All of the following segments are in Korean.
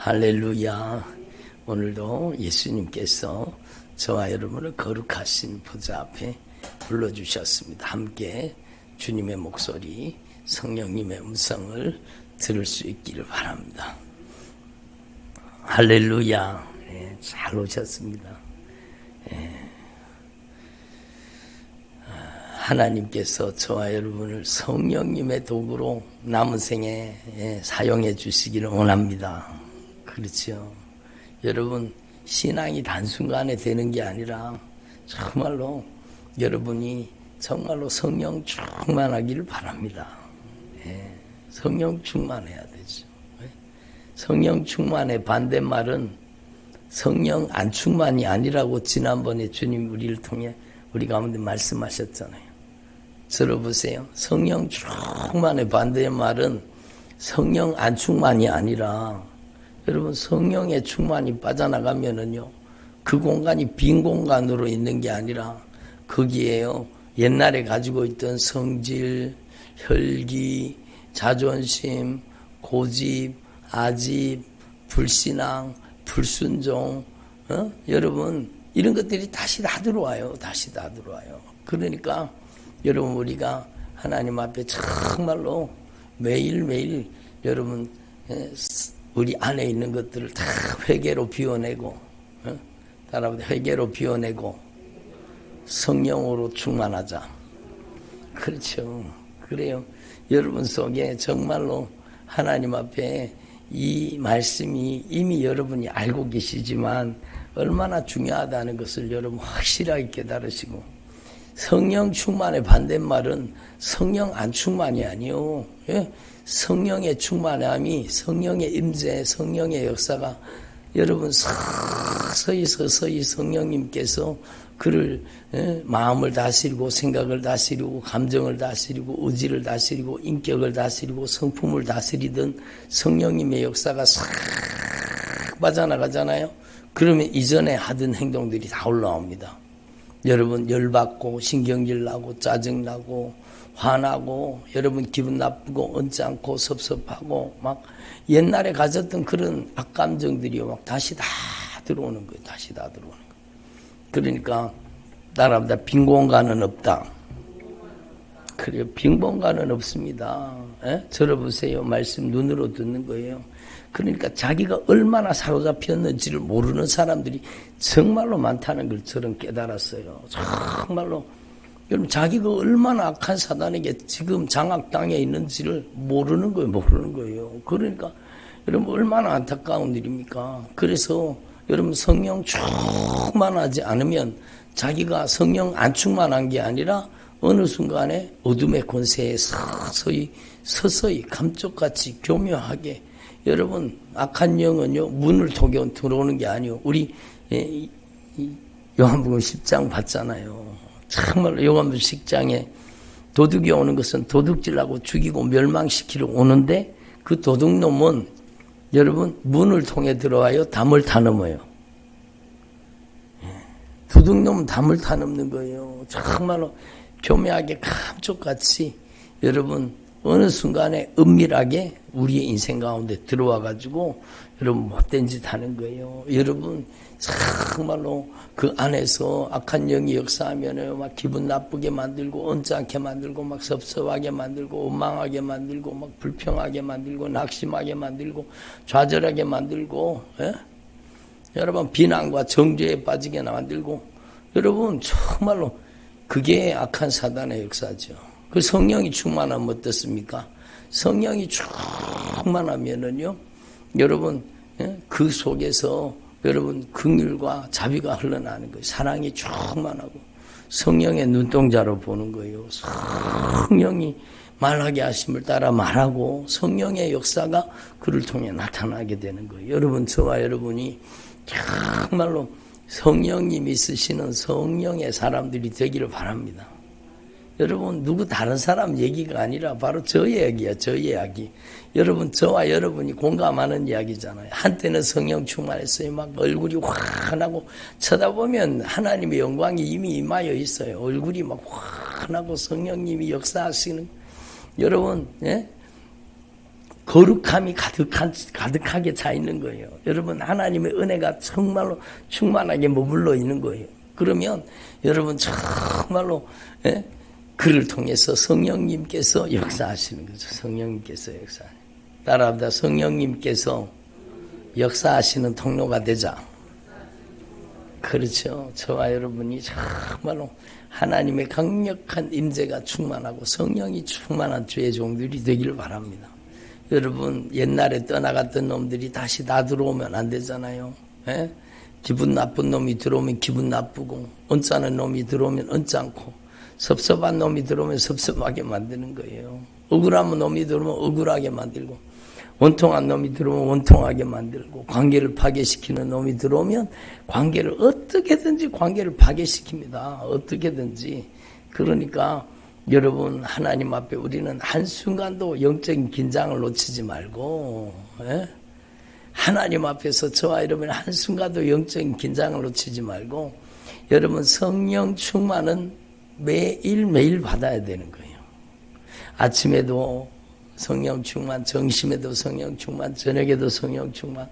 할렐루야. 오늘도 예수님께서 저와 여러분을 거룩하신 보좌 앞에 불러주셨습니다. 함께 주님의 목소리, 성령님의 음성을 들을 수 있기를 바랍니다. 할렐루야. 잘 오셨습니다. 하나님께서 저와 여러분을 성령님의 도구로 남은 생에 사용해 주시기를 원합니다. 그렇죠. 여러분, 신앙이 단순간에 되는 게 아니라 정말로 여러분이 정말로 성령 충만하기를 바랍니다. 성령 충만해야 되죠. 성령 충만의 반대말은 성령 안 충만이 아니라고 지난번에 주님 우리를 통해 우리 가운데 말씀하셨잖아요. 들어보세요. 성령 충만의 반대의 말은 성령 안 충만이 아니라 여러분 성령의 충만이 빠져나가면은요 그 공간이 빈 공간으로 있는 게 아니라 거기에요 옛날에 가지고 있던 성질, 혈기, 자존심, 고집, 아집, 불신앙, 불순종, 여러분 이런 것들이 다시 다 들어와요. 다시 다 들어와요. 그러니까 여러분 우리가 하나님 앞에 정말로 매일매일 여러분 우리 안에 있는 것들을 다 회개로 비워내고 따라보세요. 회개로 비워내고 성령으로 충만하자. 그렇죠. 그래요. 여러분 속에 정말로 하나님 앞에 이 말씀이 이미 여러분이 알고 계시지만 얼마나 중요하다는 것을 여러분 확실하게 깨달으시고 성령 충만의 반대말은 성령 안 충만이 아니요. 성령의 충만함이 성령의 임재, 성령의 역사가 여러분 서서히 성령님께서 그를 마음을 다스리고 생각을 다스리고 감정을 다스리고 의지를 다스리고 인격을 다스리고 성품을 다스리던 성령님의 역사가 싹 빠져나가잖아요. 그러면 이전에 하던 행동들이 다 올라옵니다. 여러분 열받고 신경질 나고 짜증나고 화나고 여러분 기분 나쁘고 언짢고 섭섭하고 막 옛날에 가졌던 그런 악감정들이 막 다시 다 들어오는 거예요. 다시 다 들어오는 거예요. 그러니까 따라합니다. 빈 공간은 없다. 그래요. 빈 공간은 없습니다. 들어보세요. 말씀 눈으로 듣는 거예요. 그러니까 자기가 얼마나 사로잡혔는지를 모르는 사람들이 정말로 많다는 걸 저는 깨달았어요. 정말로 여러분 자기가 얼마나 악한 사단에게 지금 장악당해 있는지를 모르는 거예요. 그러니까 여러분 얼마나 안타까운 일입니까? 그래서 여러분 성령 충만하지 않으면 자기가 성령 안 충만한 게 아니라 어느 순간에 어둠의 권세에 서서히 감쪽같이 교묘하게 여러분 악한 영은요 문을 통해 들어오는 게 아니요. 우리 요한복음 10장 봤잖아요. 정말 요한복음 10장에 도둑이 오는 것은 도둑질하고 죽이고 멸망시키러 오는데 그 도둑놈은 여러분 문을 통해 들어와요. 담을 다 넘어요. 도둑놈은 담을 다 넘는 거예요. 정말로 교묘하게 감쪽같이 여러분 어느 순간에 은밀하게 우리의 인생 가운데 들어와가지고 여러분 못된 짓 하는 거예요. 여러분 정말로 그 안에서 악한 영이 역사하면은 막 기분 나쁘게 만들고 언짢게 만들고 막 섭섭하게 만들고 원망하게 만들고 막 불평하게 만들고 낙심하게 만들고 좌절하게 만들고 여러분 비난과 정죄에 빠지게 만들고 여러분 정말로 그게 악한 사단의 역사죠. 그 성령이 충만하면 어떻습니까? 성령이 충만하면은요, 여러분, 그 속에서 여러분, 긍휼과 자비가 흘러나는 거예요. 사랑이 충만하고, 성령의 눈동자로 보는 거예요. 성령이 말하게 하심을 따라 말하고, 성령의 역사가 그를 통해 나타나게 되는 거예요. 여러분, 저와 여러분이 정말로 성령님이 쓰시는 성령의 사람들이 되기를 바랍니다. 여러분 누구 다른 사람 얘기가 아니라 바로 저 이야기야. 저 이야기. 여러분 저와 여러분이 공감하는 이야기잖아요. 한때는 성령 충만했어요. 막 얼굴이 환하고 쳐다보면 하나님의 영광이 이미 임하여 있어요. 얼굴이 막 환하고 성령님이 역사하시는 여러분 거룩함이 가득하게 차 있는 거예요. 여러분, 하나님의 은혜가 정말로 충만하게 머물러 있는 거예요. 그러면 여러분 정말로 그를 통해서 성령님께서 역사하시는 거죠. 성령님께서 역사하시는. 따라합니다. 성령님께서 역사하시는 통로가 되자. 그렇죠. 저와 여러분이 정말로 하나님의 강력한 임재가 충만하고 성령이 충만한 주의 종들이 되기를 바랍니다. 여러분, 옛날에 떠나갔던 놈들이 다시 다 들어오면 안 되잖아요. 예? 기분 나쁜 놈이 들어오면 기분 나쁘고, 언짢은 놈이 들어오면 언짢고, 섭섭한 놈이 들어오면 섭섭하게 만드는 거예요. 억울한 놈이 들어오면 억울하게 만들고, 원통한 놈이 들어오면 원통하게 만들고, 관계를 파괴시키는 놈이 들어오면 관계를 어떻게든지 관계를 파괴시킵니다. 어떻게든지. 그러니까 여러분, 하나님 앞에 우리는 한순간도 영적인 긴장을 놓치지 말고, 하나님 앞에서 저와 여러분 한순간도 영적인 긴장을 놓치지 말고, 여러분 성령 충만은 매일매일 받아야 되는 거예요. 아침에도 성령 충만, 점심에도 성령 충만, 저녁에도 성령 충만.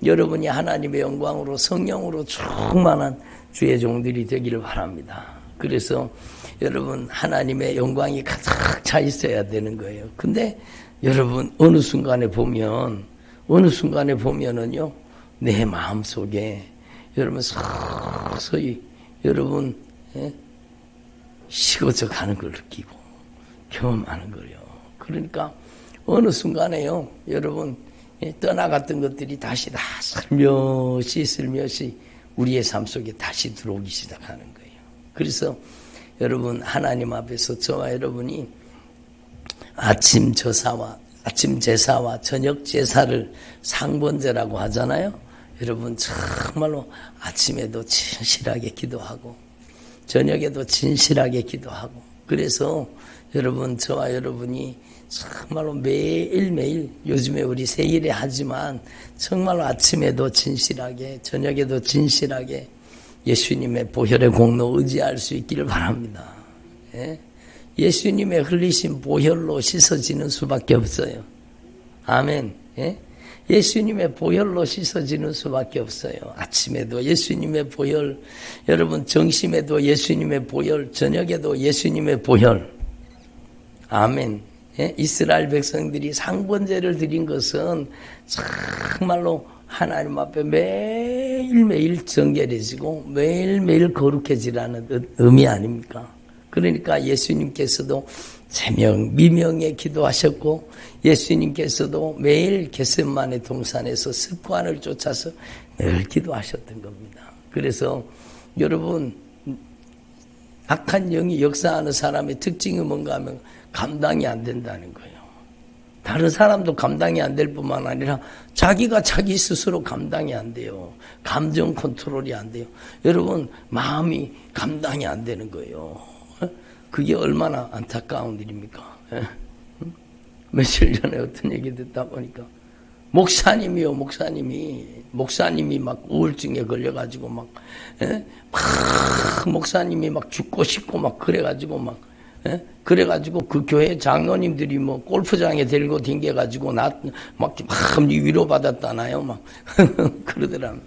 여러분이 하나님의 영광으로 성령으로 충만한 주의 종들이 되기를 바랍니다. 그래서 여러분, 하나님의 영광이 가득 차 있어야 되는 거예요. 근데 여러분, 어느 순간에 보면은요, 내 마음 속에 여러분 서서히 여러분 식어져 가는 걸 느끼고 경험하는 거예요. 그러니까 어느 순간에요, 여러분 떠나갔던 것들이 다시 다 슬며시 우리의 삶 속에 다시 들어오기 시작하는 거예요. 그래서 여러분, 하나님 앞에서 저와 여러분이 아침 제사와 저녁 제사를 상번제라고 하잖아요. 여러분 정말로 아침에도 진실하게 기도하고 저녁에도 진실하게 기도하고, 그래서 여러분, 저와 여러분이 정말로 매일매일, 요즘에 우리 세일에 하지만 정말로 아침에도 진실하게 저녁에도 진실하게 예수님의 보혈의 공로 의지할 수 있기를 바랍니다. 예수님의 흘리신 보혈로 씻어지는 수밖에 없어요. 아멘. 예수님의 보혈로 씻어지는 수밖에 없어요. 아침에도 예수님의 보혈, 여러분 정심에도 예수님의 보혈, 저녁에도 예수님의 보혈. 아멘. 이스라엘 백성들이 상번제를 드린 것은 정말로 하나님 앞에 매일매일 정결해지고 매일매일 거룩해지라는 의미 아닙니까? 그러니까 예수님께서도 제명, 미명에 기도하셨고, 예수님께서도 매일 겟세마네 동산에서 습관을 쫓아서 매일 기도하셨던 겁니다. 그래서 여러분, 악한 영이 역사하는 사람의 특징이 뭔가 하면 감당이 안 된다는 거예요. 다른 사람도 감당이 안 될 뿐만 아니라 자기가 자기 스스로 감당이 안 돼요. 감정 컨트롤이 안 돼요. 여러분, 마음이 감당이 안 되는 거예요. 그게 얼마나 안타까운 일입니까? 며칠 전에 어떤 얘기 듣다 보니까 목사님이 막 우울증에 걸려가지고 막 목사님이 막 죽고 싶고 막 그래가지고 그래가지고 그 교회 장로님들이 뭐 골프장에 데리고 댕겨가지고 막 위로받았다나요? 막 그러더라고요.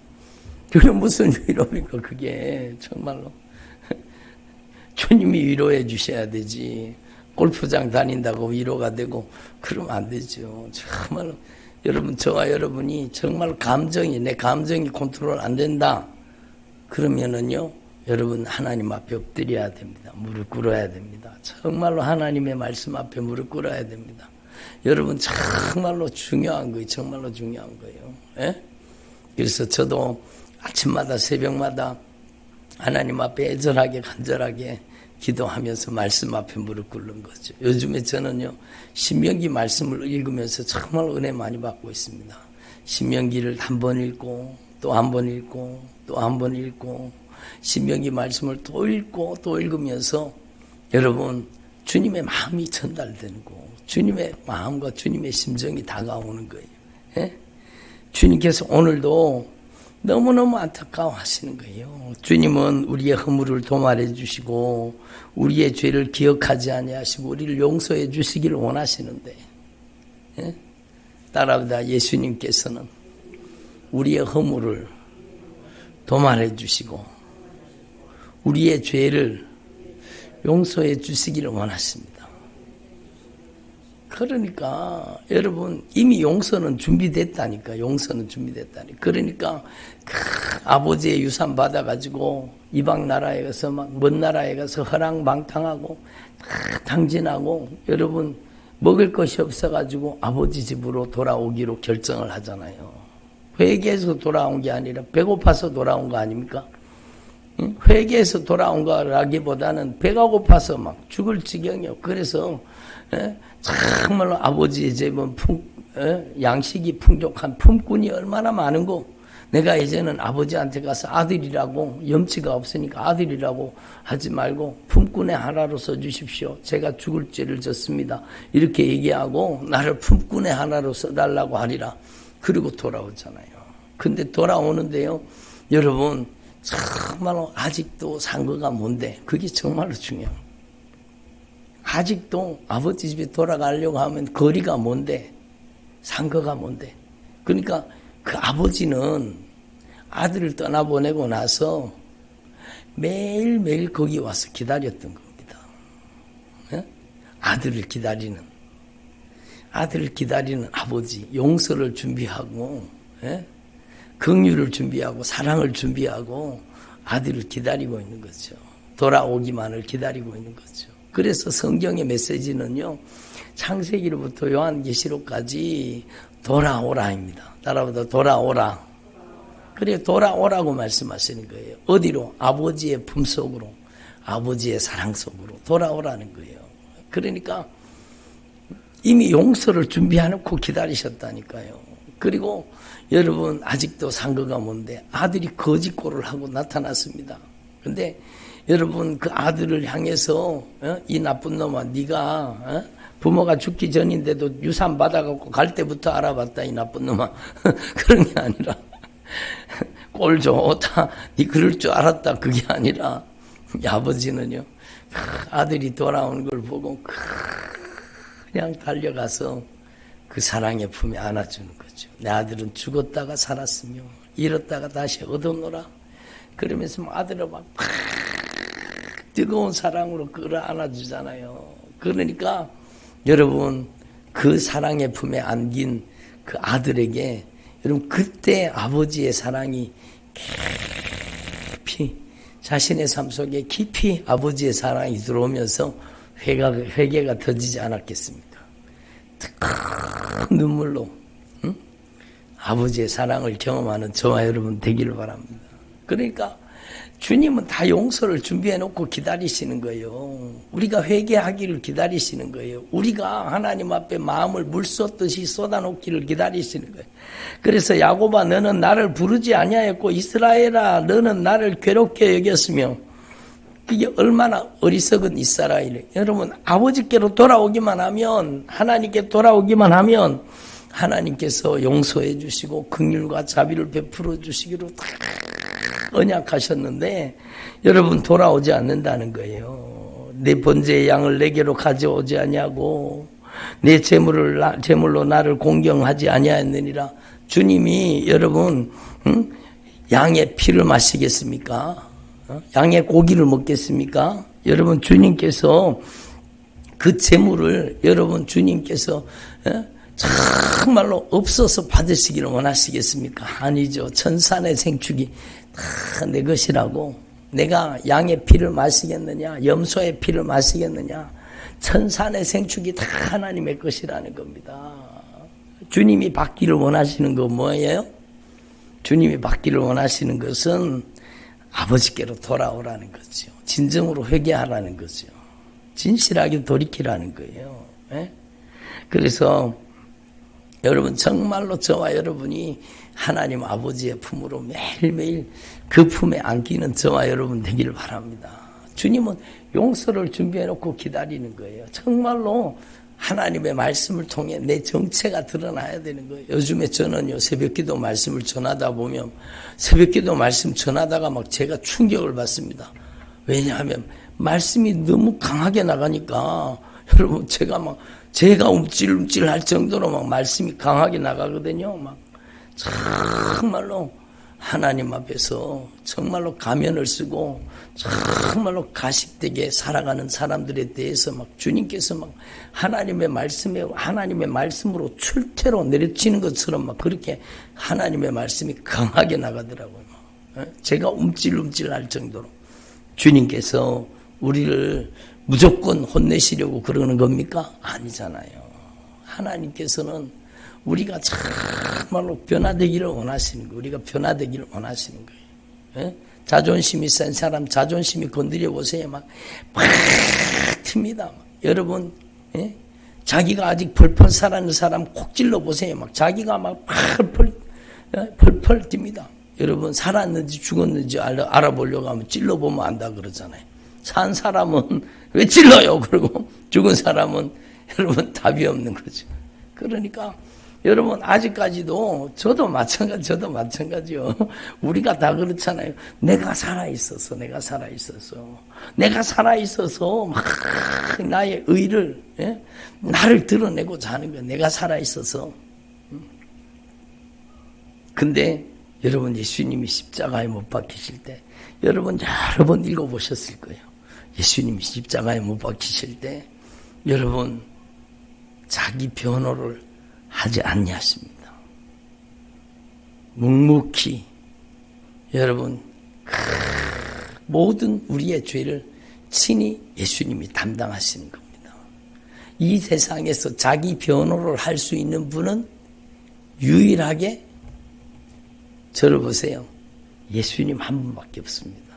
그게 무슨 위로입니까? 그게 정말로. 주님이 위로해 주셔야 되지. 골프장 다닌다고 위로가 되고 그러면 안 되죠. 정말로 여러분, 저와 여러분이 정말 내 감정이 컨트롤 안 된다. 그러면은요, 여러분 하나님 앞에 엎드려야 됩니다. 무릎 꿇어야 됩니다. 정말로 하나님의 말씀 앞에 무릎 꿇어야 됩니다. 여러분 정말로 중요한 거예요. 정말로 중요한 거예요. 그래서 저도 아침마다 새벽마다 하나님 앞에 애절하게 간절하게 기도하면서 말씀 앞에 무릎 꿇는 거죠. 요즘에 저는요, 신명기 말씀을 읽으면서 정말 은혜 많이 받고 있습니다. 신명기를 한 번 읽고 또 한 번 읽고 또 한 번 읽고 신명기 말씀을 또 읽고 또 읽으면서 여러분, 주님의 마음이 전달되고 주님의 마음과 주님의 심정이 다가오는 거예요. 주님께서 오늘도 너무너무 안타까워 하시는 거예요. 주님은 우리의 허물을 도말해 주시고 우리의 죄를 기억하지 아니하시고 우리를 용서해 주시기를 원하시는데, 따라합니다. 예수님께서는 우리의 허물을 도말해 주시고 우리의 죄를 용서해 주시기를 원하십니다. 그러니까 여러분 이미 용서는 준비됐다니까. 용서는 준비됐다니까. 그러니까 아버지의 유산 받아가지고 이방 나라에 가서 막 먼 나라에 가서 허랑방탕하고 당진하고 여러분 먹을 것이 없어가지고 아버지 집으로 돌아오기로 결정을 하잖아요. 회개해서 돌아온 게 아니라 배고파서 돌아온 거 아닙니까? 회개해서 돌아온 거라기보다는 배가 고파서 막 죽을 지경이요. 그래서 정말로 아버지의 집은 양식이 풍족한 품꾼이 얼마나 많은고, 내가 이제는 아버지한테 가서 아들이라고, 염치가 없으니까 아들이라고 하지 말고 품꾼의 하나로 써주십시오. 제가 죽을 죄를 졌습니다. 이렇게 얘기하고 나를 품꾼의 하나로 써달라고 하리라. 그리고 돌아오잖아요. 근데 돌아오는데요, 여러분 정말로 아직도 상거가 뭔데? 그게 정말로 중요해요. 아직도 아버지 집에 돌아가려고 하면 거리가 뭔데? 상거가 뭔데? 그러니까 그 아버지는 아들을 떠나보내고 나서 매일매일 거기 와서 기다렸던 겁니다. 아들을 기다리는 아버지, 용서를 준비하고 긍휼을 준비하고 사랑을 준비하고 아들을 기다리고 있는 거죠. 돌아오기만을 기다리고 있는 거죠. 그래서 성경의 메시지는요, 창세기로부터 요한계시록까지 돌아오라입니다. 따라보다 돌아오라. 그래, 돌아오라고 말씀하시는 거예요. 어디로? 아버지의 품속으로, 아버지의 사랑 속으로 돌아오라는 거예요. 그러니까 이미 용서를 준비해놓고 기다리셨다니까요. 그리고 여러분 아직도 상거가 뭔데? 아들이 거짓골을 하고 나타났습니다. 근데 여러분 그 아들을 향해서 이 나쁜 놈아, 네가 부모가 죽기 전인데도 유산 받아갖고 갈 때부터 알아봤다, 이 나쁜 놈아. 그런 게 아니라 꼴 좋다, 네 그럴 줄 알았다, 그게 아니라 아버지는요, 아들이 돌아오는 걸 보고 그냥 달려가서 그 사랑의 품에 안아주는 거죠. 내 아들은 죽었다가 살았으며 잃었다가 다시 얻었노라. 그러면서 아들을 막 뜨거운 사랑으로 끌어안아주잖아요. 그러니까 여러분 그 사랑의 품에 안긴 그 아들에게 여러분 그때 아버지의 사랑이 깊이 자신의 삶 속에 깊이 아버지의 사랑이 들어오면서 회개가 터지지 않았겠습니까? 큰 눈물로 아버지의 사랑을 경험하는 저와 여러분 되기를 바랍니다. 그러니까 주님은 다 용서를 준비해놓고 기다리시는 거예요. 우리가 회개하기를 기다리시는 거예요. 우리가 하나님 앞에 마음을 물 쏟듯이 쏟아놓기를 기다리시는 거예요. 그래서 야곱아, 너는 나를 부르지 아니하였고 이스라엘아, 너는 나를 괴롭게 여겼으며, 그게 얼마나 어리석은 이스라엘이에요. 여러분 아버지께로 돌아오기만 하면, 하나님께 돌아오기만 하면 하나님께서 용서해 주시고 긍휼과 자비를 베풀어 주시기로 다 언약하셨는데 여러분 돌아오지 않는다는 거예요. 내 번제의 양을 내게로 가져오지 아니하고 내 제물로 나를 공경하지 아니하였느니라. 주님이 여러분 양의 피를 마시겠습니까? 양의 고기를 먹겠습니까? 여러분 주님께서 그 제물을 여러분 주님께서 정말로 없어서 받으시기를 원하시겠습니까? 아니죠. 천산의 생축이 다 내 것이라고. 내가 양의 피를 마시겠느냐, 염소의 피를 마시겠느냐, 천산의 생축이 다 하나님의 것이라는 겁니다. 주님이 받기를 원하시는 건 뭐예요? 주님이 받기를 원하시는 것은 아버지께로 돌아오라는 거죠. 진정으로 회개하라는 거죠. 진실하게 돌이키라는 거예요. 그래서 여러분 정말로 저와 여러분이 하나님 아버지의 품으로 매일매일 그 품에 안기는 저와 여러분 되기를 바랍니다. 주님은 용서를 준비해놓고 기다리는 거예요. 정말로 하나님의 말씀을 통해 내 정체가 드러나야 되는 거예요. 요즘에 저는요, 새벽기도 말씀을 전하다 보면 새벽기도 말씀 전하다가 막 제가 충격을 받습니다. 왜냐하면 말씀이 너무 강하게 나가니까 여러분 제가 막 제가 움찔움찔할 정도로 막 말씀이 강하게 나가거든요. 막 정말로 하나님 앞에서 정말로 가면을 쓰고 정말로 가식되게 살아가는 사람들에 대해서 막 주님께서 막 하나님의 말씀으로 출퇴로 내려치는 것처럼 막 그렇게 하나님의 말씀이 강하게 나가더라고요. 제가 움찔움찔할 정도로 주님께서 우리를 무조건 혼내시려고 그러는 겁니까? 아니잖아요. 하나님께서는 우리가 정말로 변화되기를 원하시는 거예요. 우리가 변화되기를 원하시는 거예요. 예? 자존심이 센 사람 자존심이 건드려 보세요. 막 튑니다. 여러분, 예? 자기가 아직 펄펄 살아있는 사람 콕 찔러 보세요. 막 자기가 막 펄펄 뜁니다. 여러분, 살았는지 죽었는지 알아보려고 하면 찔러보면 안다 그러잖아요. 산 사람은 왜 찔러요? 그러고 죽은 사람은 여러분 답이 없는 거죠. 그러니까 여러분 아직까지도 저도 마찬가지요. 우리가 다 그렇잖아요. 내가 살아있어서 막 나의 의를 나를 드러내고자 하는 거예요. 내가 살아있어서. 근데 여러분 예수님이 십자가에 못 박히실 때 여러분 여러 번 읽어보셨을 거예요. 예수님이 십자가에 못 박히실 때 여러분 자기 변호를 하지 않냐십니다. 묵묵히 여러분 모든 우리의 죄를 친히 예수님이 담당하시는 겁니다. 이 세상에서 자기 변호를 할 수 있는 분은 유일하게 저를 보세요. 예수님 한 분밖에 없습니다.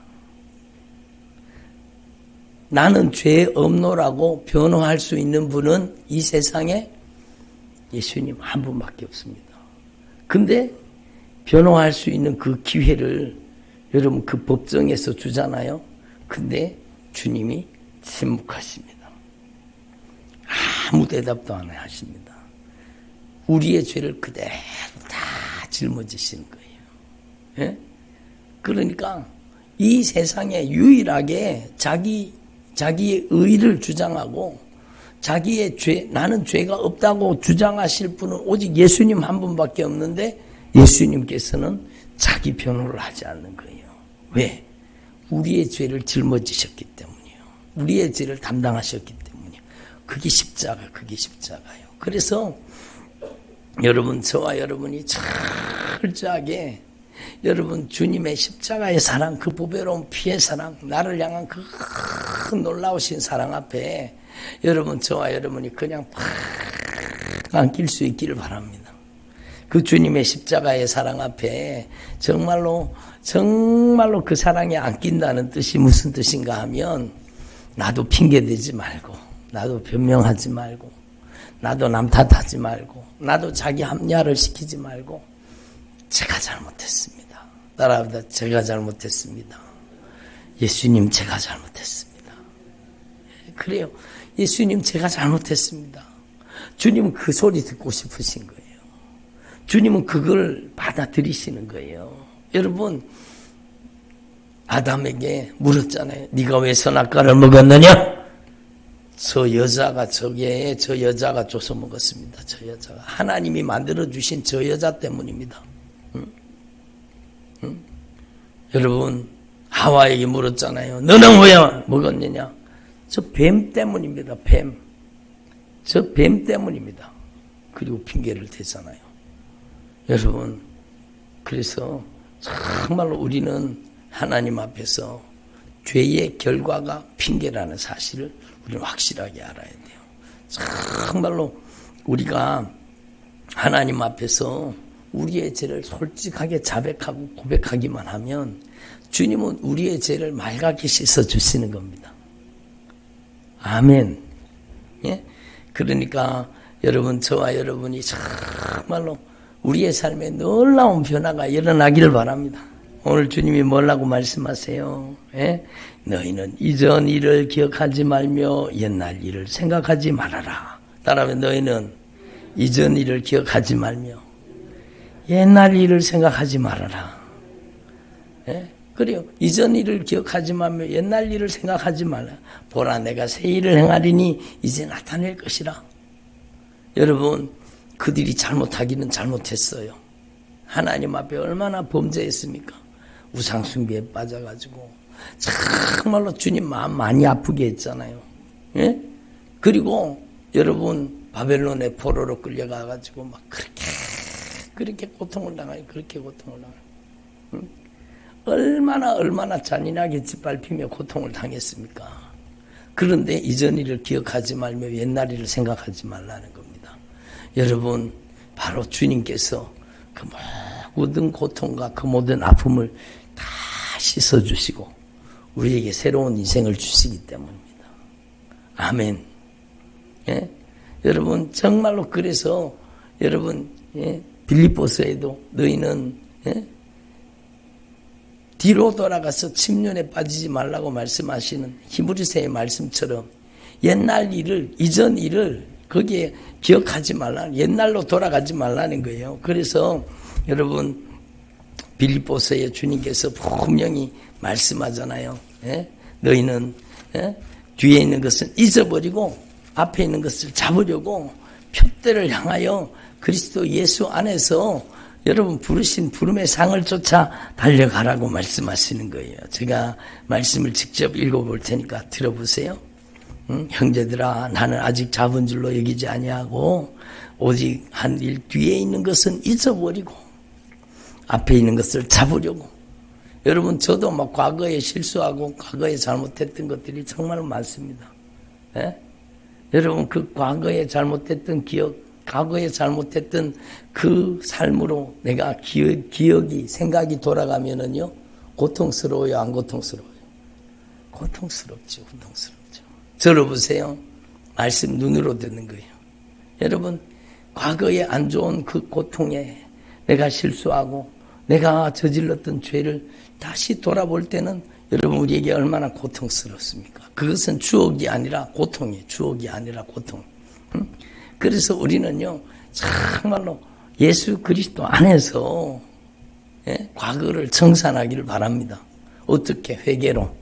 나는 죄 없노라고 변호할 수 있는 분은 이 세상에 예수님 한 분밖에 없습니다. 근데 변호할 수 있는 그 기회를 여러분 그 법정에서 주잖아요. 근데 주님이 침묵하십니다. 아무 대답도 안 하십니다. 우리의 죄를 그대로 다 짊어지시는 거예요. 예? 그러니까 이 세상에 유일하게 자기의 의를 주장하고 자기의 나는 죄가 없다고 주장하실 분은 오직 예수님 한 분밖에 없는데 예수님께서는 자기 변호를 하지 않는 거예요. 왜? 우리의 죄를 짊어지셨기 때문이에요. 우리의 죄를 담당하셨기 때문이에요. 그게 십자가예요. 그래서 여러분 저와 여러분이 철저하게 여러분 주님의 십자가의 사랑 그 보배로운 피의 사랑 나를 향한 그 큰 놀라우신 사랑 앞에 여러분 저와 여러분이 그냥 팍 안길 수 있기를 바랍니다. 그 주님의 십자가의 사랑 앞에 정말로 그 사랑에 안 낀다는 뜻이 무슨 뜻인가 하면 나도 핑계대지 말고 나도 변명하지 말고 나도 남 탓하지 말고 나도 자기 합리화를 시키지 말고 제가 잘못했습니다. 따라합니다. 제가 잘못했습니다. 예수님 제가 잘못했습니다. 그래요. 예수님 제가 잘못했습니다. 주님은 그 소리 듣고 싶으신 거예요. 주님은 그걸 받아들이시는 거예요. 여러분 아담에게 물었잖아요. 네가 왜 선악과를 먹었느냐? 저 여자가 줘서 먹었습니다. 저 여자가 하나님이 만들어주신 저 여자 때문입니다. 여러분 하와에게 물었잖아요. 너는 왜 먹었느냐? 저 뱀 때문입니다. 저 뱀 때문입니다. 그리고 핑계를 대잖아요. 여러분 그래서 정말로 우리는 하나님 앞에서 죄의 결과가 핑계라는 사실을 우리는 확실하게 알아야 돼요. 정말로 우리가 하나님 앞에서 우리의 죄를 솔직하게 자백하고 고백하기만 하면 주님은 우리의 죄를 맑게 씻어주시는 겁니다. 아멘. 예? 그러니까 여러분 저와 여러분이 정말로 우리의 삶에 놀라운 변화가 일어나기를 바랍니다. 오늘 주님이 뭐라고 말씀하세요? 예? 너희는 이전 일을 기억하지 말며 옛날 일을 생각하지 말아라. 따라하면 너희는 이전 일을 기억하지 말며 옛날 일을 생각하지 말아라. 예? 그래요. 이전 일을 기억하지 말며 옛날 일을 생각하지 말라. 보라 내가 새 일을 행하리니 이제 나타낼 것이라. 여러분, 그들이 잘못하기는 잘못했어요. 하나님 앞에 얼마나 범죄했습니까? 우상숭배에 빠져가지고 정말로 주님 마음 많이 아프게 했잖아요. 예? 그리고 여러분 바벨론의 포로로 끌려가가지고 막 그렇게 고통을 당해요. 그렇게 고통을 당해요. 응? 얼마나 잔인하게 짓밟히며 고통을 당했습니까? 그런데 이전 일을 기억하지 말며 옛날 일을 생각하지 말라는 겁니다. 여러분, 바로 주님께서 그 모든 고통과 그 모든 아픔을 다 씻어주시고 우리에게 새로운 인생을 주시기 때문입니다. 아멘. 예? 여러분, 정말로 그래서 여러분, 예? 빌립보서에도 너희는 예? 뒤로 돌아가서 침륜에 빠지지 말라고 말씀하시는 히브리서의 말씀처럼 옛날 일을, 이전 일을 거기에 기억하지 말라, 옛날로 돌아가지 말라는 거예요. 그래서 여러분 빌립보서에 주님께서 분명히 말씀하잖아요. 예? 너희는 예? 뒤에 있는 것을 잊어버리고 앞에 있는 것을 잡으려고 표대를 향하여 그리스도 예수 안에서 여러분 부르신 부름의 상을 쫓아 달려가라고 말씀하시는 거예요. 제가 말씀을 직접 읽어볼 테니까 들어보세요. 형제들아, 나는 아직 잡은 줄로 여기지 아니하고 오직 한 일 뒤에 있는 것은 잊어버리고 앞에 있는 것을 잡으려고. 여러분, 저도 막 과거에 실수하고 과거에 잘못했던 것들이 정말 많습니다. 예? 여러분, 그 과거에 잘못했던 기억, 과거에 잘못했던 그 삶으로 내가 기억이, 생각이 돌아가면은요, 고통스러워요, 안 고통스러워요? 고통스럽죠, 고통스럽죠. 들어보세요. 말씀 눈으로 듣는 거예요. 여러분, 과거에 안 좋은 그 고통에 내가 실수하고 내가 저질렀던 죄를 다시 돌아볼 때는 여러분 우리에게 얼마나 고통스럽습니까? 그것은 추억이 아니라 고통이에요. 추억이 아니라 고통. 그래서 우리는요, 정말로 예수 그리스도 안에서 예? 과거를 청산하기를 바랍니다. 어떻게? 회개로.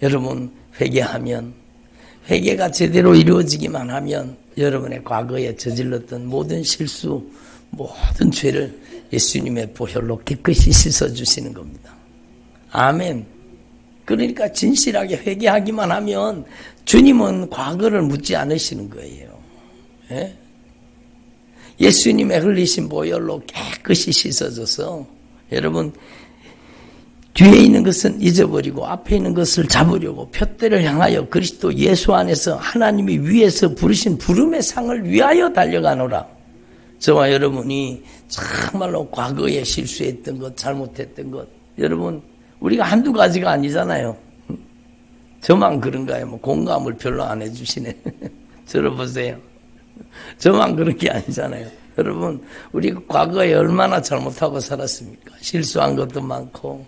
여러분, 회개하면, 회개가 제대로 이루어지기만 하면 여러분의 과거에 저질렀던 모든 실수, 모든 죄를 예수님의 보혈로 깨끗이 씻어주시는 겁니다. 아멘. 그러니까 진실하게 회개하기만 하면 주님은 과거를 묻지 않으시는 거예요. 예? 예수님의 흘리신 보혈로 깨끗이 씻어져서 여러분 뒤에 있는 것은 잊어버리고 앞에 있는 것을 잡으려고 표대를 향하여 그리스도 예수 안에서 하나님이 위에서 부르신 부름의 상을 위하여 달려가노라. 저와 여러분이 정말로 과거에 실수했던 것, 잘못했던 것, 여러분 우리가 한두 가지가 아니잖아요. 저만 그런가요? 뭐 공감을 별로 안 해주시네. 들어보세요. 저만 그런 게 아니잖아요. 여러분, 우리가 과거에 얼마나 잘못하고 살았습니까? 실수한 것도 많고,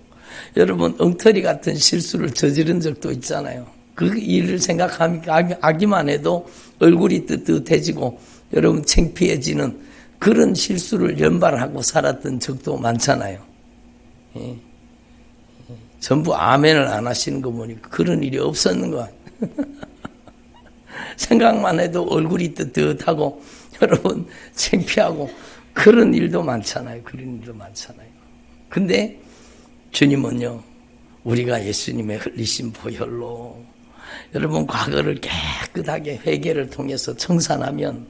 여러분 엉터리 같은 실수를 저지른 적도 있잖아요. 그 일을 생각하기만 해도 얼굴이 뜨뜻해지고 여러분 창피해지는 그런 실수를 연발하고 살았던 적도 많잖아요. 예. 전부 아멘을 안 하시는 거 보니까 그런 일이 없었는 것 같아요. 생각만 해도 얼굴이 뜨뜻하고 여러분 창피하고 그런 일도 많잖아요. 그런 일도 많잖아요. 근데 주님은요, 우리가 예수님의 흘리신 보혈로 여러분 과거를 깨끗하게 회개를 통해서 청산하면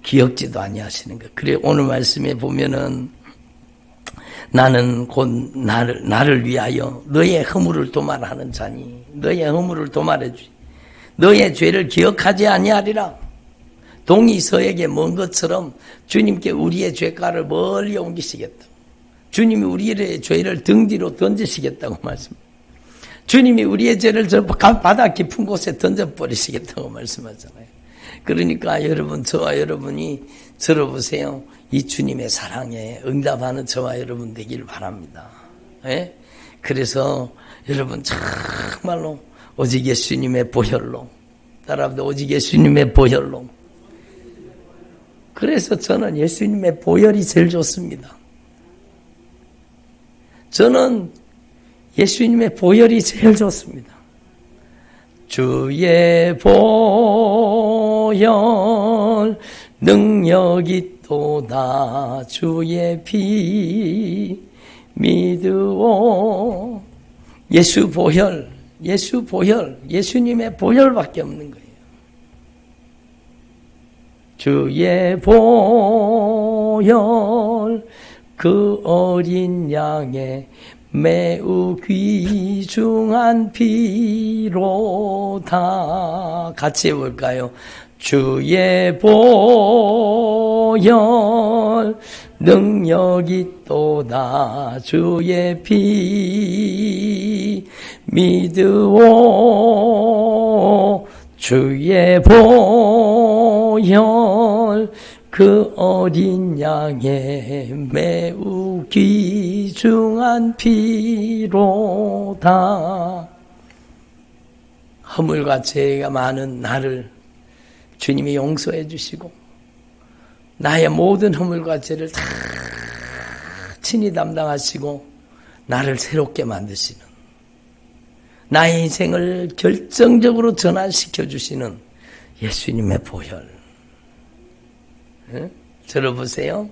기억지도 아니하시는 거예요. 그래 오늘 말씀에 보면은 나는 곧 나를 위하여 너의 허물을 도말하는 자니 너의 허물을 도말해 주지 너의 죄를 기억하지 아니하리라. 동이 서에게 먼 것처럼 주님께 우리의 죄가를 멀리 옮기시겠다. 주님이 우리의 죄를 등 뒤로 던지시겠다고 말씀합니다. 주님이 우리의 죄를 저 바다 깊은 곳에 던져버리시겠다고 말씀하잖아요. 그러니까 여러분, 저와 여러분이 들어보세요. 이 주님의 사랑에 응답하는 저와 여러분 되기를 바랍니다. 예? 그래서 여러분 정말로 오직 예수님의 보혈로, 따라합니다. 오직 예수님의 보혈로. 그래서 저는 예수님의 보혈이 제일 좋습니다. 저는 예수님의 보혈이 제일 좋습니다. 주의 보혈 능력이 또다 주의 피 믿으오. 예수 보혈, 예수님의 보혈밖에 없는 거예요. 주의 보혈, 그 어린 양의 매우 귀중한 피로다. 같이 해볼까요? 주의 보혈, 능력이 또다 주의 피 믿으오. 주의 보혈, 그 어린 양의 매우 귀중한 피로다. 허물과 죄가 많은 나를 주님이 용서해 주시고 나의 모든 허물과 죄를 다 친히 담당하시고 나를 새롭게 만드시는, 나의 인생을 결정적으로 전환시켜 주시는 예수님의 보혈. 들어보세요.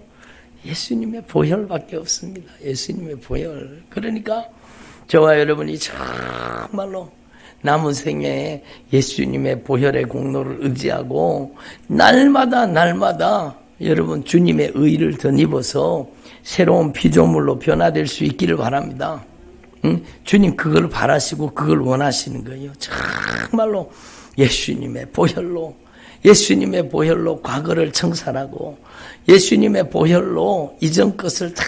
예수님의 보혈밖에 없습니다. 예수님의 보혈. 그러니까 저와 여러분이 정말로 남은 생애에 예수님의 보혈의 공로를 의지하고 날마다 여러분 주님의 의를 덧입어서 새로운 피조물로 변화될 수 있기를 바랍니다. 주님 그걸 바라시고 그걸 원하시는 거예요. 정말로 예수님의 보혈로 과거를 청산하고 예수님의 보혈로 이전 것을 다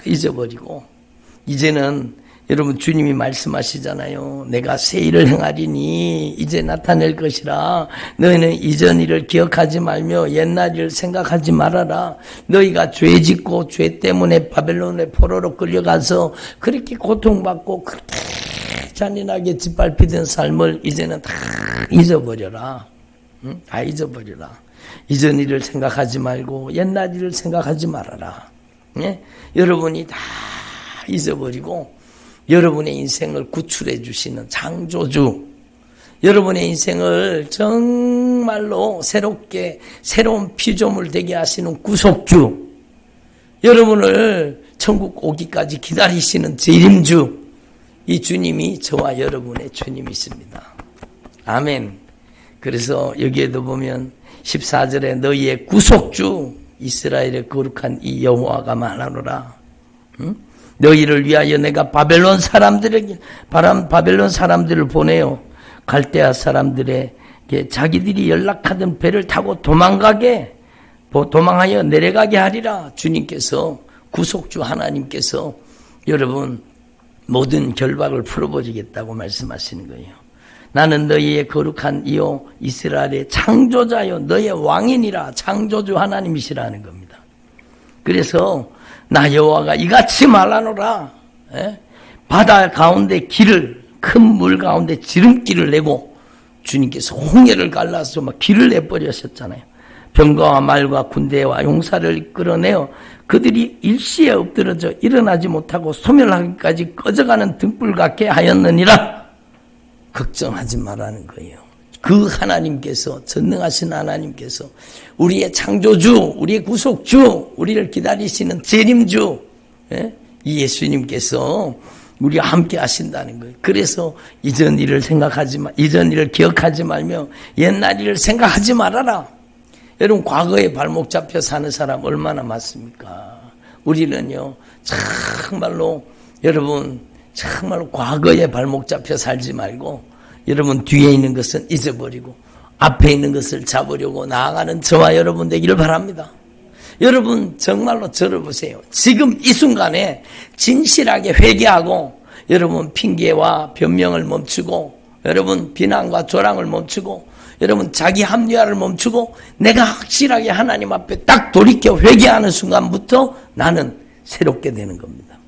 잊어버리고, 이제는 여러분 주님이 말씀하시잖아요. 내가 새 일을 행하리니 이제 나타낼 것이라. 너희는 이전 일을 기억하지 말며 옛날 일을 생각하지 말아라. 너희가 죄 짓고 죄 때문에 바벨론의 포로로 끌려가서 그렇게 고통받고 그렇게 잔인하게 짓밟히던 삶을 이제는 다 잊어버려라. 다 잊어버려라. 이전 일을 생각하지 말고 옛날 일을 생각하지 말아라. 여러분이 다 잊어버리고 여러분의 인생을 구출해 주시는 창조주, 여러분의 인생을 정말로 새로운 피조물 되게 하시는 구속주, 여러분을 천국 오기까지 기다리시는 재림주, 이 주님이 저와 여러분의 주님이십니다. 아멘. 그래서 여기에도 보면 14절에 너희의 구속주 이스라엘의 거룩한 이 여호와가 말하노라. 너희를 위하여 내가 바벨론 사람들을 보내요. 갈대아 사람들에게 자기들이 연락하던 배를 타고 도망하여 내려가게 하리라. 주님께서, 구속주 하나님께서 여러분 모든 결박을 풀어버리겠다고 말씀하시는 거예요. 나는 너희의 거룩한 이요 이스라엘의 창조자요 너희의 왕이니라. 창조주 하나님이시라는 겁니다. 그래서 나 여호와가 이같이 말하노라. 바다 가운데 길을, 큰 물 가운데 지름길을 내고, 주님께서 홍해를 갈라서 막 길을 내버리셨잖아요. 병거와 말과 군대와 용사를 끌어내어 그들이 일시에 엎드러져 일어나지 못하고 소멸하기까지 꺼져가는 등불 같게 하였느니라. 걱정하지 말라는 거예요. 그 하나님께서, 전능하신 하나님께서, 우리의 창조주, 우리의 구속주, 우리를 기다리시는 재림주, 이 예수님께서 우리와 함께 하신다는 거예요. 그래서 이전 일을 기억하지 말며 옛날 일을 생각하지 말아라. 여러분, 과거에 발목 잡혀 사는 사람 얼마나 많습니까? 우리는요, 정말로 과거에 발목 잡혀 살지 말고, 여러분 뒤에 있는 것은 잊어버리고 앞에 있는 것을 잡으려고 나아가는 저와 여러분 되기를 바랍니다. 여러분 정말로 저를 보세요. 지금 이 순간에 진실하게 회개하고, 여러분 핑계와 변명을 멈추고, 여러분 비난과 조랑을 멈추고, 여러분 자기 합리화를 멈추고 내가 확실하게 하나님 앞에 딱 돌이켜 회개하는 순간부터 나는 새롭게 되는 겁니다.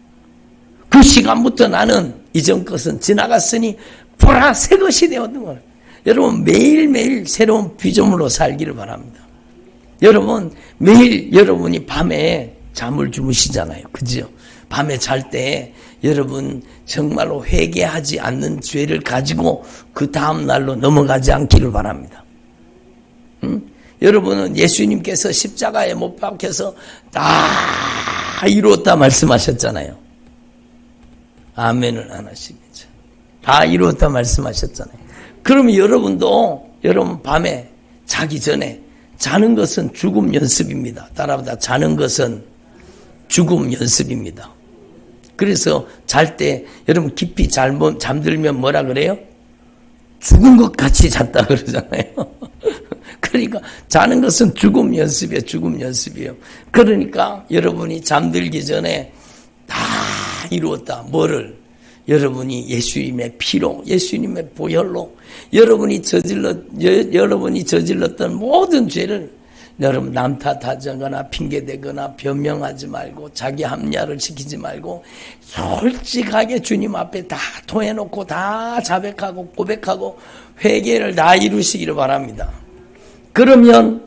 그 시간부터 나는 이전 것은 지나갔으니 보라 새 것이 되었던 거예요. 여러분 매일매일 새로운 피조물로 살기를 바랍니다. 여러분 매일 여러분이 밤에 잠을 주무시잖아요. 그죠? 밤에 잘 때 여러분 정말로 회개하지 않는 죄를 가지고 그 다음 날로 넘어가지 않기를 바랍니다. 여러분은 예수님께서 십자가에 못 박혀서 다 이루었다 말씀하셨잖아요. 아멘을 안 하시겠죠. 다 이루었다 말씀하셨잖아요. 그러면 여러분도 여러분 밤에 자기 전에 자는 것은 죽음 연습입니다. 따라보다 자는 것은 죽음 연습입니다. 그래서 잘 때 여러분 깊이 잠들면 뭐라 그래요? 죽은 것 같이 잤다 그러잖아요. 그러니까 자는 것은 죽음 연습이에요. 죽음 연습이에요. 그러니까 여러분이 잠들기 전에 다 이루었다. 뭐를? 여러분이 예수님의 피로, 예수님의 보혈로 여러분이 저질렀던 모든 죄를 여러분 남 탓하거나 핑계대거나 변명하지 말고 자기 합리화를 시키지 말고 솔직하게 주님 앞에 다 토해놓고 다 자백하고 고백하고 회개를 다 이루시기를 바랍니다. 그러면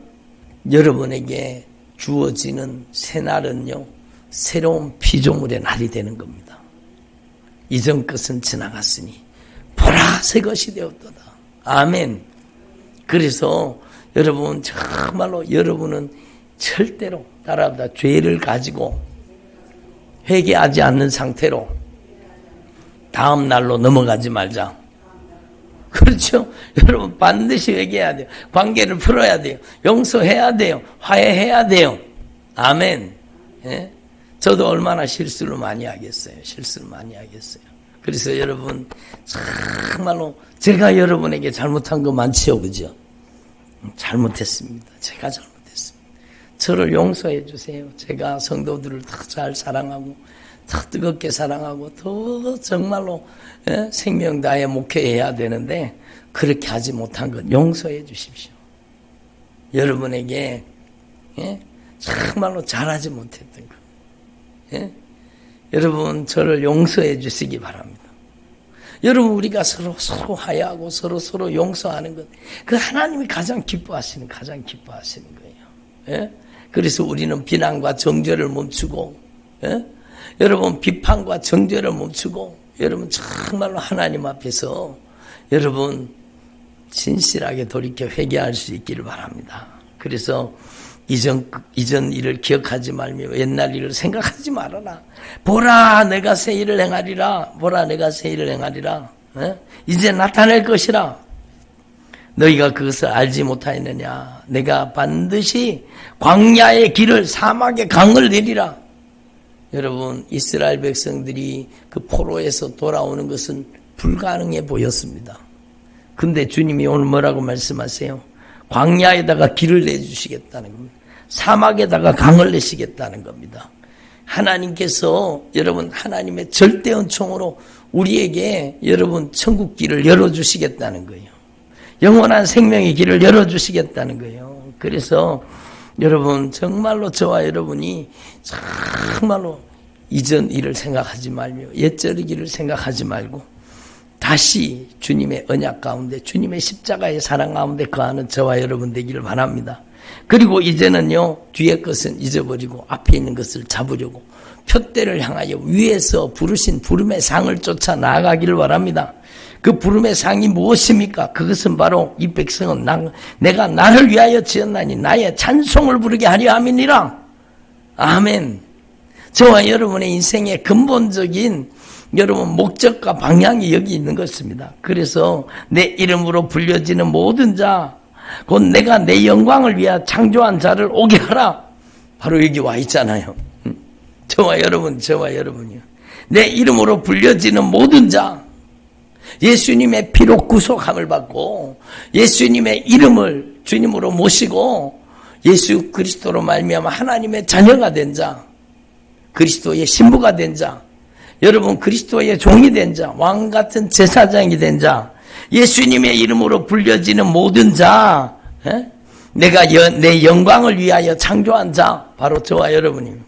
여러분에게 주어지는 새날은요, 새로운 피조물의 날이 되는 겁니다. 이전 것은 지나갔으니 보라 새 것이 되었도다. 아멘. 그래서 여러분 정말로 여러분은 절대로 따라합니다. 죄를 가지고 회개하지 않는 상태로 다음 날로 넘어가지 말자. 그렇죠? 여러분 반드시 회개해야 돼요. 관계를 풀어야 돼요. 용서해야 돼요. 화해해야 돼요. 아멘. 예? 저도 얼마나 실수를 많이 하겠어요. 실수를 많이 하겠어요. 그래서 여러분 정말로 제가 여러분에게 잘못한 거 많지요. 그죠? 잘못했습니다. 제가 잘못했습니다. 저를 용서해 주세요. 제가 성도들을 더 잘 사랑하고 더 뜨겁게 사랑하고 더 정말로 생명 다해 목회해야 되는데 그렇게 하지 못한 것 용서해 주십시오. 여러분에게 정말로 잘하지 못했던 것 여러분 저를 용서해 주시기 바랍니다. 여러분 우리가 서로 화해하고 서로 용서하는 것, 그 하나님이 가장 기뻐하시는 거예요. 그래서 우리는 비난과 정죄를 멈추고, 여러분 비판과 정죄를 멈추고, 여러분 정말로 하나님 앞에서 여러분 진실하게 돌이켜 회개할 수 있기를 바랍니다. 그래서 이전 일을 기억하지 말며 옛날 일을 생각하지 말아라. 보라 내가 새 일을 행하리라. 보라 내가 새 일을 행하리라. 이제 나타낼 것이라. 너희가 그것을 알지 못하였느냐. 내가 반드시 광야의 길을 사막의 강을 내리라. 여러분 이스라엘 백성들이 그 포로에서 돌아오는 것은 불가능해 보였습니다. 근데 주님이 오늘 뭐라고 말씀하세요? 광야에다가 길을 내주시겠다는 겁니다. 사막에다가 강을 내시겠다는 겁니다. 하나님께서 여러분 하나님의 절대 은총으로 우리에게 여러분 천국 길을 열어주시겠다는 거예요. 영원한 생명의 길을 열어주시겠다는 거예요. 그래서 여러분 정말로 저와 여러분이 정말로 이전 일을 생각하지 말며 옛절 일을 생각하지 말고 다시 주님의 언약 가운데 주님의 십자가의 사랑 가운데 거하는 저와 여러분 되기를 바랍니다. 그리고 이제는요 뒤의 것은 잊어버리고 앞에 있는 것을 잡으려고 표대를 향하여 위에서 부르신 부름의 상을 쫓아 나아가기를 바랍니다. 그 부름의 상이 무엇입니까? 그것은 바로 이 백성은 내가 나를 위하여 지었나니 나의 찬송을 부르게 하려 함이니라. 아멘. 저와 여러분의 인생의 근본적인 여러분 목적과 방향이 여기 있는 것입니다. 그래서 내 이름으로 불려지는 모든 자 곧 내가 내 영광을 위하여 창조한 자를 오게 하라. 바로 여기 와 있잖아요. 저와 여러분이요. 내 이름으로 불려지는 모든 자 예수님의 피로 구속함을 받고 예수님의 이름을 주님으로 모시고 예수 그리스도로 말미암아 하나님의 자녀가 된 자, 그리스도의 신부가 된 자, 여러분 그리스도의 종이 된 자, 왕 같은 제사장이 된 자, 예수님의 이름으로 불려지는 모든 자, 내가 내 영광을 위하여 창조한 자, 바로 저와 여러분입니다.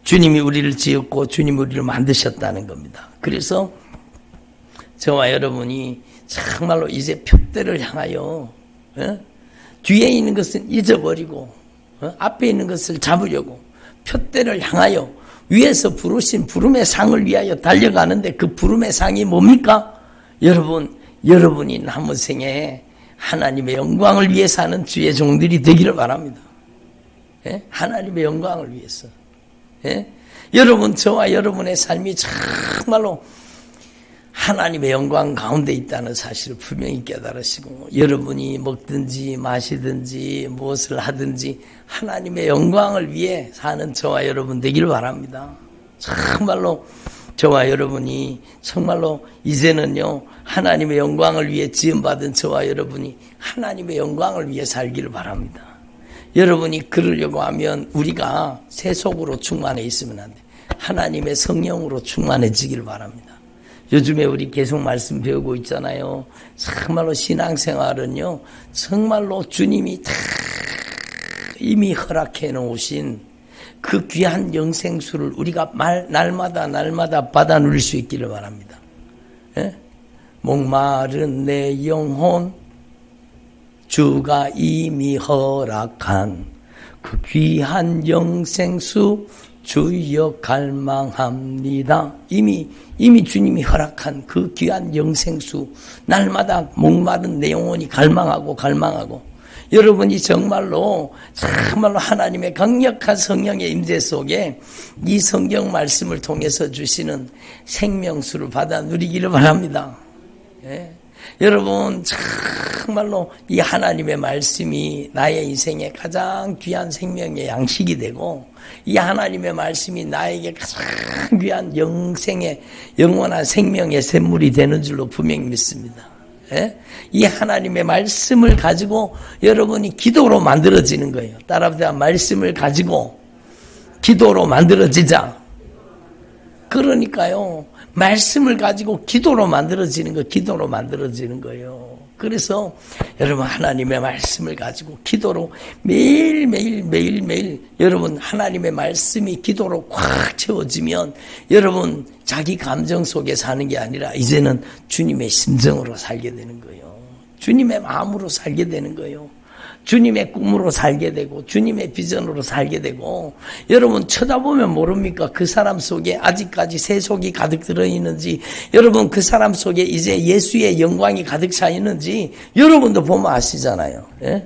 주님이 우리를 지었고 주님이 우리를 만드셨다는 겁니다. 그래서 저와 여러분이 정말로 이제 표대를 향하여 뒤에 있는 것은 잊어버리고 앞에 있는 것을 잡으려고 표대를 향하여 위에서 부르신 부름의 상을 위하여 달려가는데 그 부름의 상이 뭡니까? 여러분이 남은 생에 하나님의 영광을 위해 사는 주의 종들이 되기를 바랍니다. 예? 하나님의 영광을 위해서. 예? 여러분, 저와 여러분의 삶이 정말로 하나님의 영광 가운데 있다는 사실을 분명히 깨달으시고, 여러분이 먹든지 마시든지 무엇을 하든지 하나님의 영광을 위해 사는 저와 여러분 되기를 바랍니다. 정말로 저와 여러분이 정말로 이제는요, 하나님의 영광을 위해 지음받은 저와 여러분이 하나님의 영광을 위해 살기를 바랍니다. 여러분이 그러려고 하면 우리가 세속으로 충만해 있으면 안 돼. 하나님의 성령으로 충만해지기를 바랍니다. 요즘에 우리 계속 말씀 배우고 있잖아요. 정말로 신앙생활은요, 정말로 주님이 다 이미 허락해 놓으신 그 귀한 영생수를 우리가 날마다 받아 누릴 수 있기를 바랍니다. 예? 목마른 내 영혼, 주가 이미 허락한 그 귀한 영생수 주여 갈망합니다. 이미 주님이 허락한 그 귀한 영생수, 날마다 목마른 내 영혼이 갈망하고 여러분이 정말로 하나님의 강력한 성령의 임재 속에 이 성경 말씀을 통해서 주시는 생명수를 받아 누리기를 바랍니다. 예. 여러분, 정말로 이 하나님의 말씀이 나의 인생에 가장 귀한 생명의 양식이 되고, 이 하나님의 말씀이 나에게 가장 귀한 영원한 생명의 샘물이 되는 줄로 분명히 믿습니다. 예? 이 하나님의 말씀을 가지고 여러분이 기도로 만들어지는 거예요. 따라합니다. 말씀을 가지고 기도로 만들어지자. 그러니까요, 말씀을 가지고 기도로 만들어지는 거예요. 그래서 여러분, 하나님의 말씀을 가지고 기도로 매일 여러분, 하나님의 말씀이 기도로 꽉 채워지면 여러분, 자기 감정 속에 사는 게 아니라 이제는 주님의 심정으로 살게 되는 거예요. 주님의 마음으로 살게 되는 거예요. 주님의 꿈으로 살게 되고 주님의 비전으로 살게 되고, 여러분 쳐다보면 모릅니까? 그 사람 속에 아직까지 세속이 가득 들어있는지, 여러분 그 사람 속에 이제 예수의 영광이 가득 차 있는지 여러분도 보면 아시잖아요. 예?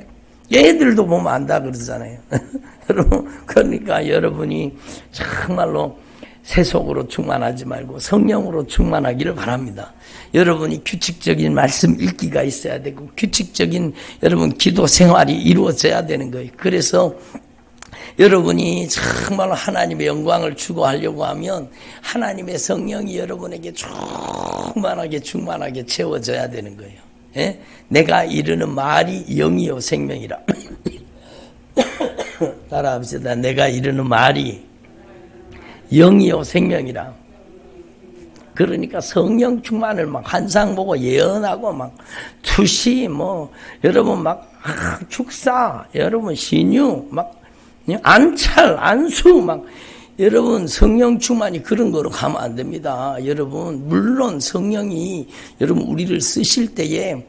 얘들도 보면 안다 그러잖아요. 여러분, 그러니까 여러분이 정말로 세속으로 충만하지 말고 성령으로 충만하기를 바랍니다. 여러분이 규칙적인 말씀 읽기가 있어야 되고 규칙적인 여러분 기도 생활이 이루어져야 되는 거예요. 그래서 여러분이 정말로 하나님의 영광을 추구하려고 하면 하나님의 성령이 여러분에게 충만하게 채워져야 되는 거예요. 예? 내가 이르는 말이 영이요 생명이라. 따라합시다. 내가 이르는 말이 영이요 생명이라. 그러니까 성령 충만을 막 환상 보고 예언하고 막 투시 여러분 막 축사, 여러분 신유 막 안찰 안수 막 여러분 성령 충만이 그런 거로 가면 안 됩니다. 여러분 물론 성령이 여러분 우리를 쓰실 때에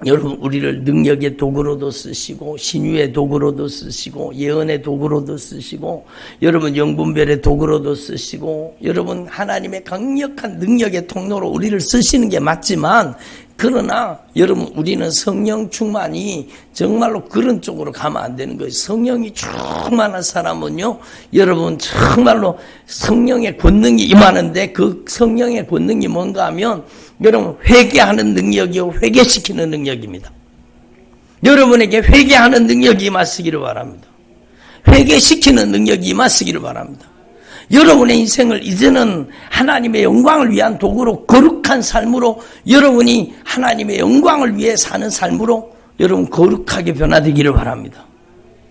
여러분 우리를 능력의 도구로도 쓰시고 신유의 도구로도 쓰시고 예언의 도구로도 쓰시고 여러분 영분별의 도구로도 쓰시고 여러분 하나님의 강력한 능력의 통로로 우리를 쓰시는 게 맞지만, 그러나 여러분 우리는 성령 충만이 정말로 그런 쪽으로 가면 안 되는 거예요. 성령이 충만한 사람은요, 여러분 정말로 성령의 권능이 임하는데 그 성령의 권능이 뭔가 하면 여러분 회개하는 능력이요 회개시키는 능력입니다. 여러분에게 회개하는 능력이 임하시기를 바랍니다. 회개시키는 능력이 임하시기를 바랍니다. 여러분의 인생을 이제는 하나님의 영광을 위한 도구로 거룩한 삶으로 여러분이 하나님의 영광을 위해 사는 삶으로 여러분 거룩하게 변화되기를 바랍니다.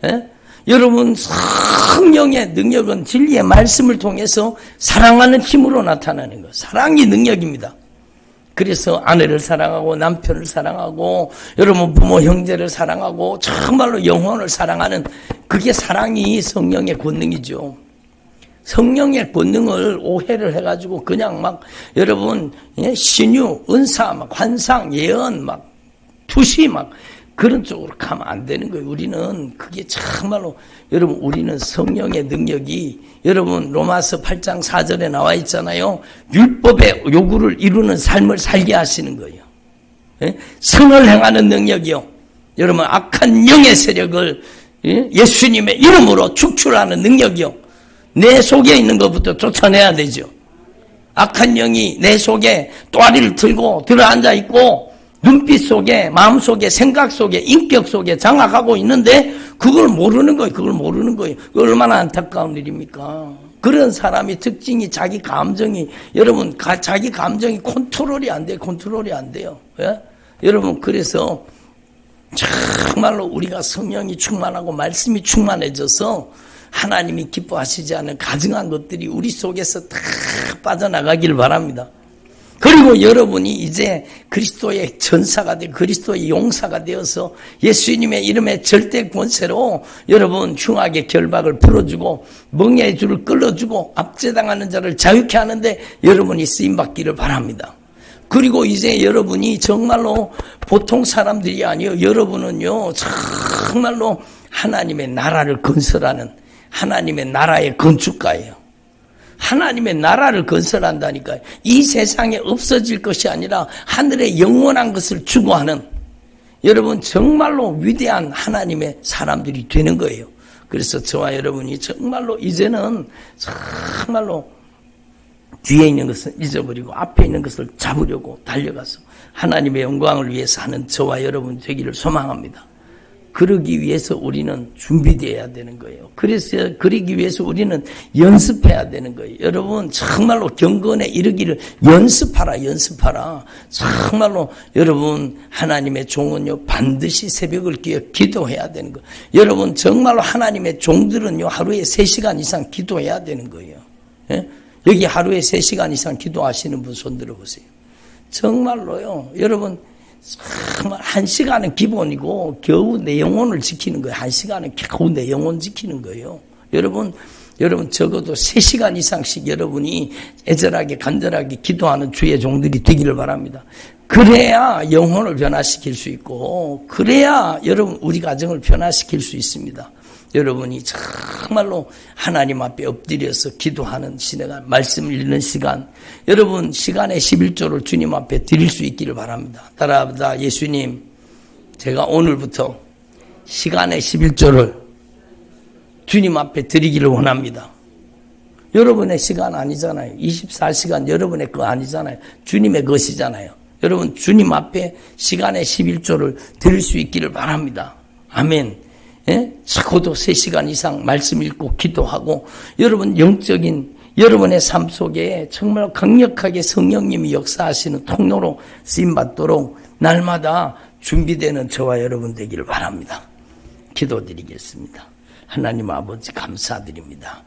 예? 여러분 성령의 능력은 진리의 말씀을 통해서 사랑하는 힘으로 나타나는 것. 사랑이 능력입니다. 그래서 아내를 사랑하고 남편을 사랑하고 여러분 부모 형제를 사랑하고 정말로 영혼을 사랑하는 그게 사랑이 성령의 권능이죠. 성령의 권능을 오해를 해가지고 그냥 막 여러분 신유, 은사, 막 환상, 예언, 막 투시 막 그런 쪽으로 가면 안 되는 거예요. 우리는 그게 정말로 여러분 우리는 성령의 능력이 여러분 로마서 8장 4절에 나와 있잖아요. 율법의 요구를 이루는 삶을 살게 하시는 거예요. 선을 행하는 능력이요. 여러분 악한 영의 세력을 예수님의 이름으로 축출하는 능력이요. 내 속에 있는 것부터 쫓아내야 되죠. 악한 영이 내 속에 또아리를 들고 들어앉아 있고 눈빛 속에, 마음 속에, 생각 속에, 인격 속에 장악하고 있는데 그걸 모르는 거예요. 그걸 모르는 거예요. 얼마나 안타까운 일입니까? 그런 사람이 특징이 자기 감정이, 여러분 자기 감정이 컨트롤이 안 돼요. 컨트롤이 안 돼요. 예? 여러분 그래서 정말로 우리가 성령이 충만하고 말씀이 충만해져서 하나님이 기뻐하시지 않은 가증한 것들이 우리 속에서 다 빠져나가길 바랍니다. 그리고 여러분이 이제 그리스도의 전사가 돼 그리스도의 용사가 되어서 예수님의 이름의 절대 권세로 여러분 흉악의 결박을 풀어주고 멍에의 줄을 끌어주고 압제당하는 자를 자유케 하는데 여러분이 쓰임받기를 바랍니다. 그리고 이제 여러분이 정말로 보통 사람들이 아니요, 여러분은요 정말로 하나님의 나라를 건설하는 하나님의 나라의 건축가예요. 하나님의 나라를 건설한다니까요. 이 세상에 없어질 것이 아니라 하늘의 영원한 것을 추구하는 여러분 정말로 위대한 하나님의 사람들이 되는 거예요. 그래서 저와 여러분이 정말로 이제는 정말로 뒤에 있는 것을 잊어버리고 앞에 있는 것을 잡으려고 달려가서 하나님의 영광을 위해서 하는 저와 여러분 되기를 소망합니다. 그러기 위해서 우리는 준비되어야 되는 거예요. 그래서 그러기 위해서 우리는 연습해야 되는 거예요. 여러분 정말로 경건에 이르기를 연습하라. 정말로 여러분 하나님의 종은요 반드시 새벽을 끼어 기도해야 되는 거예요. 여러분 정말로 하나님의 종들은요 하루에 3시간 이상 기도해야 되는 거예요. 예? 여기 하루에 3시간 이상 기도하시는 분 손 들어보세요. 정말로요 여러분 정말 1시간은 기본이고 겨우 내 영혼을 지키는 거예요. 1시간은 겨우 내 영혼 지키는 거예요. 여러분 적어도 3시간 이상씩 여러분이 애절하게 간절하게 기도하는 주의 종들이 되기를 바랍니다. 그래야 영혼을 변화시킬 수 있고 그래야 여러분 우리 가정을 변화시킬 수 있습니다. 여러분이 정말로 하나님 앞에 엎드려서 기도하는 시간, 말씀을 읽는 시간, 여러분 시간의 11조를 주님 앞에 드릴 수 있기를 바랍니다. 따라합니다. 예수님, 제가 오늘부터 시간의 11조를 주님 앞에 드리기를 원합니다. 여러분의 시간 아니잖아요. 24시간 여러분의 거 아니잖아요. 주님의 것이잖아요. 여러분 주님 앞에 시간의 11조를 드릴 수 있기를 바랍니다. 아멘. 예? 적어도 3시간 이상 말씀 읽고 기도하고 여러분 영적인 여러분의 삶 속에 정말 강력하게 성령님이 역사하시는 통로로 쓰임받도록 날마다 준비되는 저와 여러분 되기를 바랍니다. 기도드리겠습니다. 하나님 아버지 감사드립니다.